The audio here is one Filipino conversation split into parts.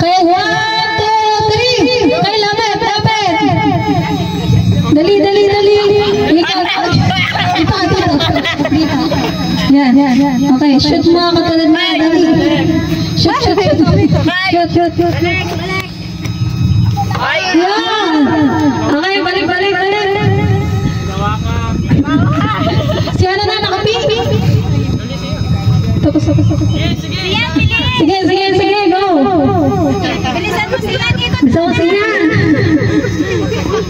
Kaya 1, 2, 3. Kaya lapit. Dali. Yan. Okay, shoot mga katulad na. Dali. Shoot. Yan. Okay, balik. Si ano na, nakaping? Tapos. Sige, go. Bilisan mo sila dito.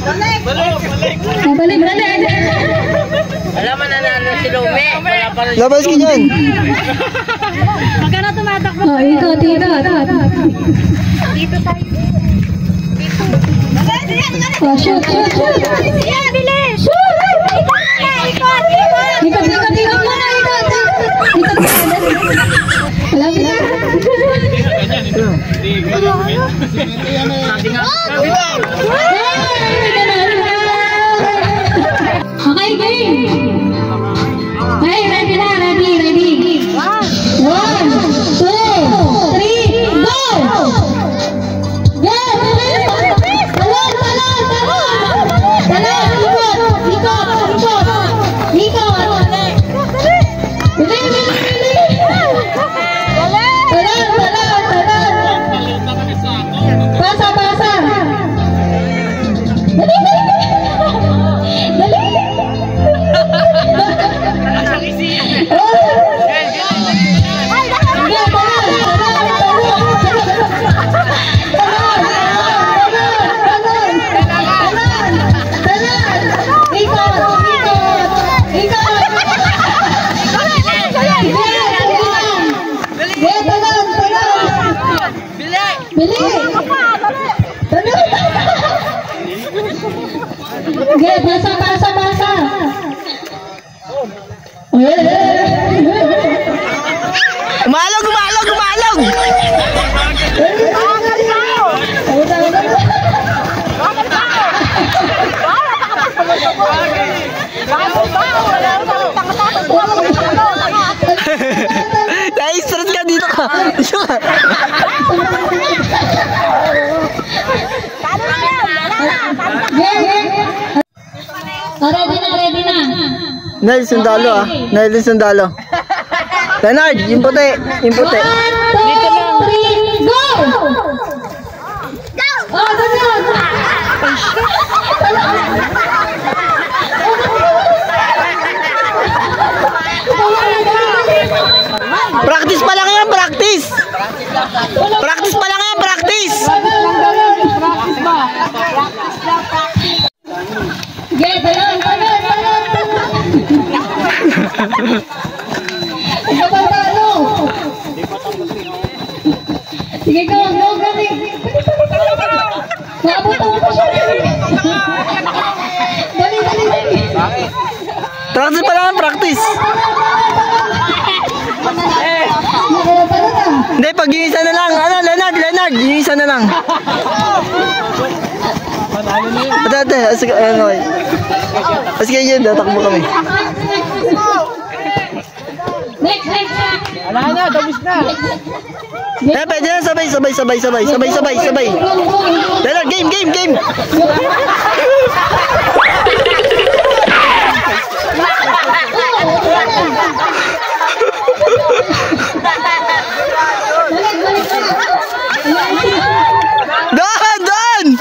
Balik. Alam mo nanalo si Lumi. Labas ka dyan. Magkano tumatakbo? Oh, ikot. Dito tayo. Oh, shoot. Yan, bilis. Shoot! Ikot. Ikot muna. Malapit na. Okay, game. Hey, ready. 1, 2, 3, go! Okay, basa. Umalog! Na-stress ka dito ka. Ready na. Nel, sundalo Nel, sundalo. Leonard, yung puti. 1, 2, 3, go! Oh, ganyan. Practice pa lang yan. Practice ba? Okay, talon. Sige, go, gani. Naabot ko siya. Dali. Practice pa lang, practice. Hindi, pag yung isa na lang. Ano, Leonard, yung isa na lang. Ate, sige yun, tatakbo kami. Next. Wala na, dabis na. Pwede na, sabay. Leonard, game. Doon!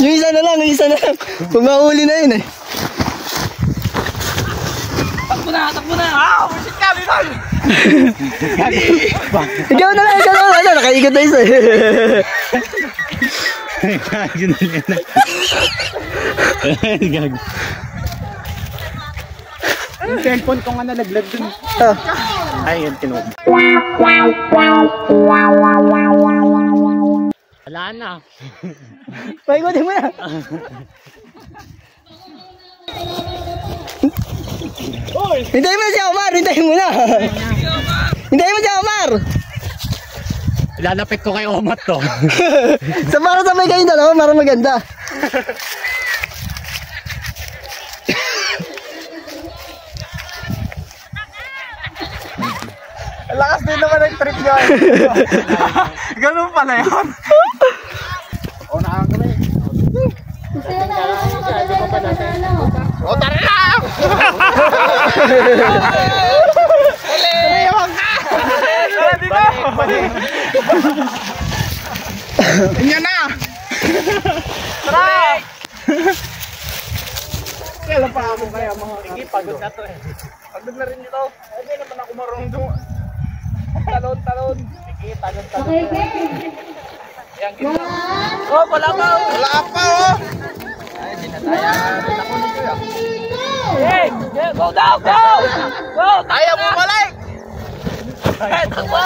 Yung isa na lang. Kung mahuli na yun eh. Takbo na. Shit ka, Bidol. Ikaw na lang. Nakaikot na isa eh. Yung cellphone ko nga nalaglag dun. Ah. Ay, yun tinubo. Wala na. Paikutin mo na. Hintayin mo na si Omar, hintayin mo na. Hintayin mo si Omar. Lalapit ko kay Omar to. Sa para sabay kayong dalawa, para maganda. Lakas din naman ang trip niya. Ganun pala yun. O, nakakami. O, tara na! Ewan ka! Tara dito! Inyo na! Tara! Kailan pa ako kaya mga sige, pagod na to eh. Pagod na rin ito. Hindi naman ako marunong doon. Talon. Sige, talon. Okay, okay. Yan, gito. Oh, wala pa. Wala pa, oh. Ay, di na tayo. Hey, go down, go! Go! Tayo mo balik! Hey, takbo!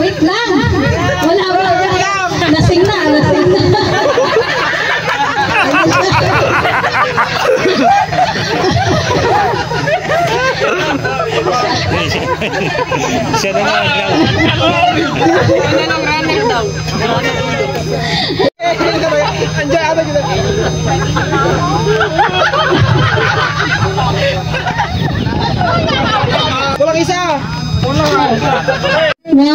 Wait lang. Wala ba? Lasing na. Siya na lang. Ano nang running daw? Andiyan, ano kita? Kulang isa. Kulang. 1, 2,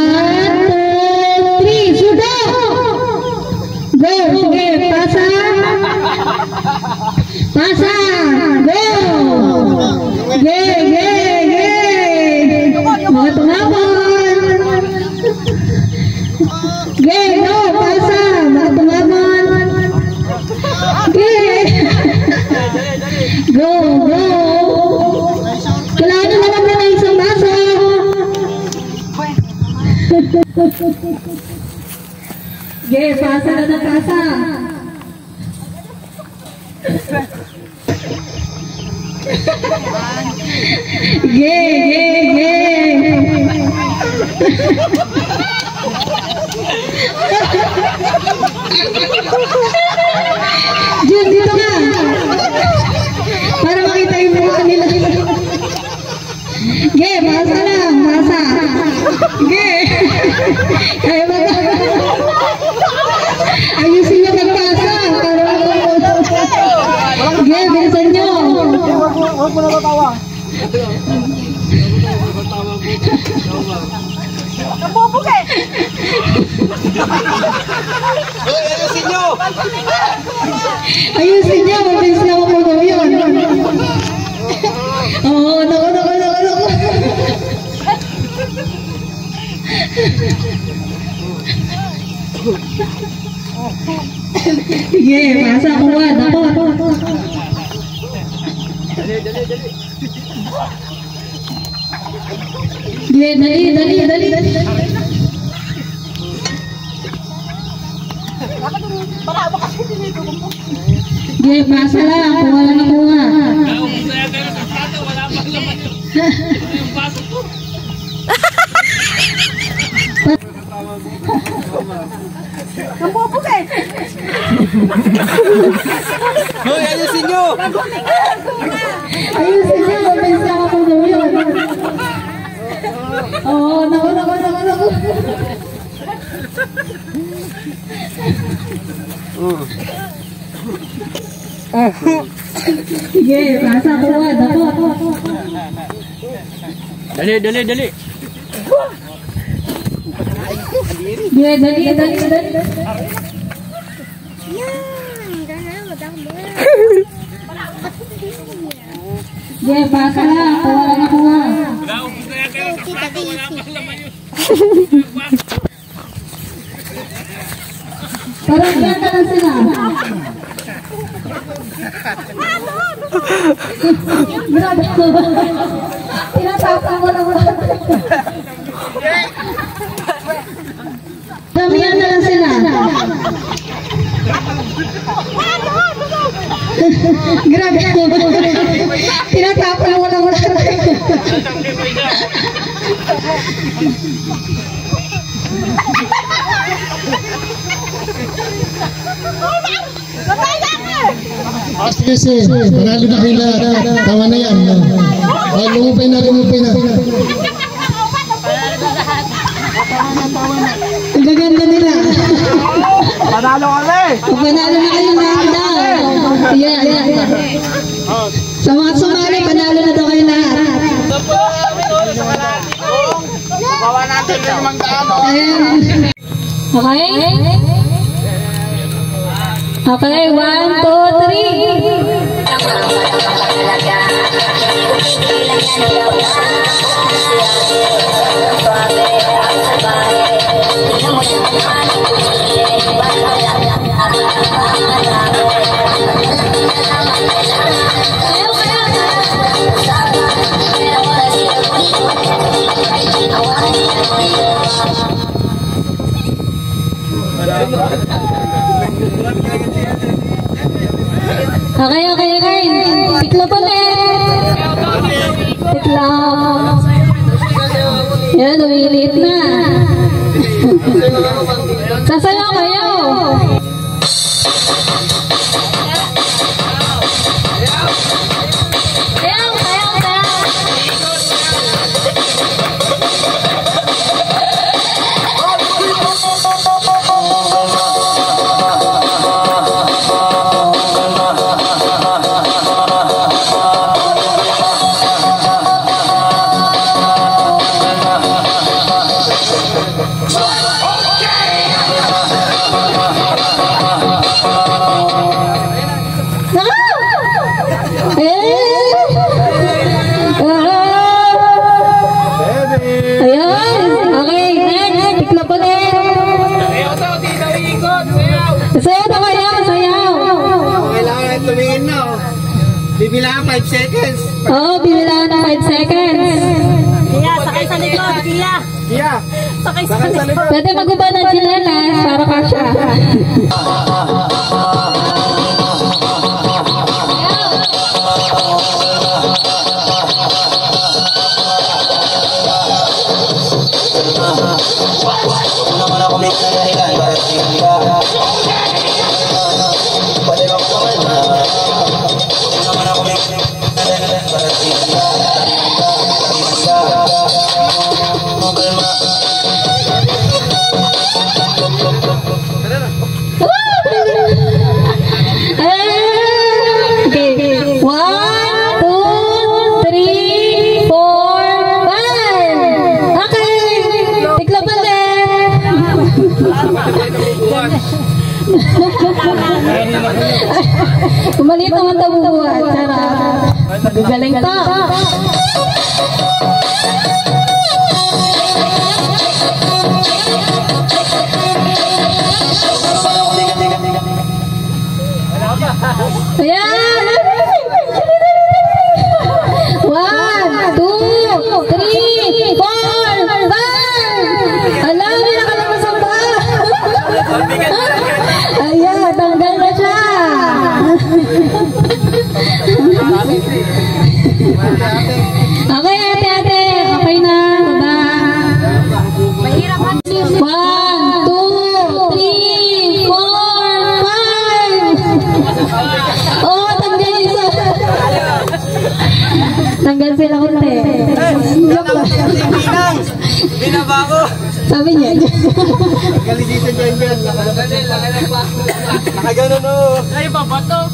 3, sudah. Go, sige, pasa. Pasa, go. Ge. Mga tumabon. Ge, go, pasa. Mga tumabon. Ge. Go. Kailangan naman na isang baso. Ge, pasa na ng pasa. Ge. Jun, dito ka. Para makita yung mukha nila. Ge, masa lang, masa. Ge. Kaya ba? Ayusin niyo pagpasa. Ge, bilisan niyo. Huwag mo na tatawa. Nabubuke. Ayusin niyo, mabilis na ako po yun. Oo, naku. Sige, masa kuha, naku. Sige, dali. Sige, masa lang, kuha lang na kuha. Nabubuke. Hoy, ayusin nyo! Ayusin niyo, mabilis na ako po yun. Oo, naku. Sige, masa kuha, naku. Dali. Sige, dali. Sige, masa lang, kuha lang na kuha. Parang ganda lang sila. Grabe ko. Tinatapang ko lang. Damihan na lang sila. Grabe ko. Tinatapang ko lang. Sige, panalo na kayo lahat. Tama na yan. Lumupay na. Ang gaganda nila. Panalo kami! Kung panalo na kayo lahat daw. Yan. Sa mga sumali, panalo na daw kayo lahat. Bawa natin yung limang daan. Ayan. Okay? Okay, 1, 2, 3. Okay. Tiklo pa ulit. Tiklo. Yan, umilit na. Sasayaw kayo. Bibilangan 5 seconds. Oo, bibilangan ng 5 seconds. Kaya, sakay sa likod. Kaya. Sakay sa likod. Pwede mag-uba ng chinelas para kasya. Maliit naman daw bubuhat. Charot. Magaling to. Ayan! 1, 2, 3, 4, 5! Alam, may nakalabas ang ba? Ayan, tanggal na siya! Okay, ate, okay na, baba. Mahirap ang 1, 2, 3, 4, 5! Oh, tanggal isa! Tanggal sila kunti. Binaba ko. Sabi niya. Galing dito dyan. Nakaganon o. Ay, babato.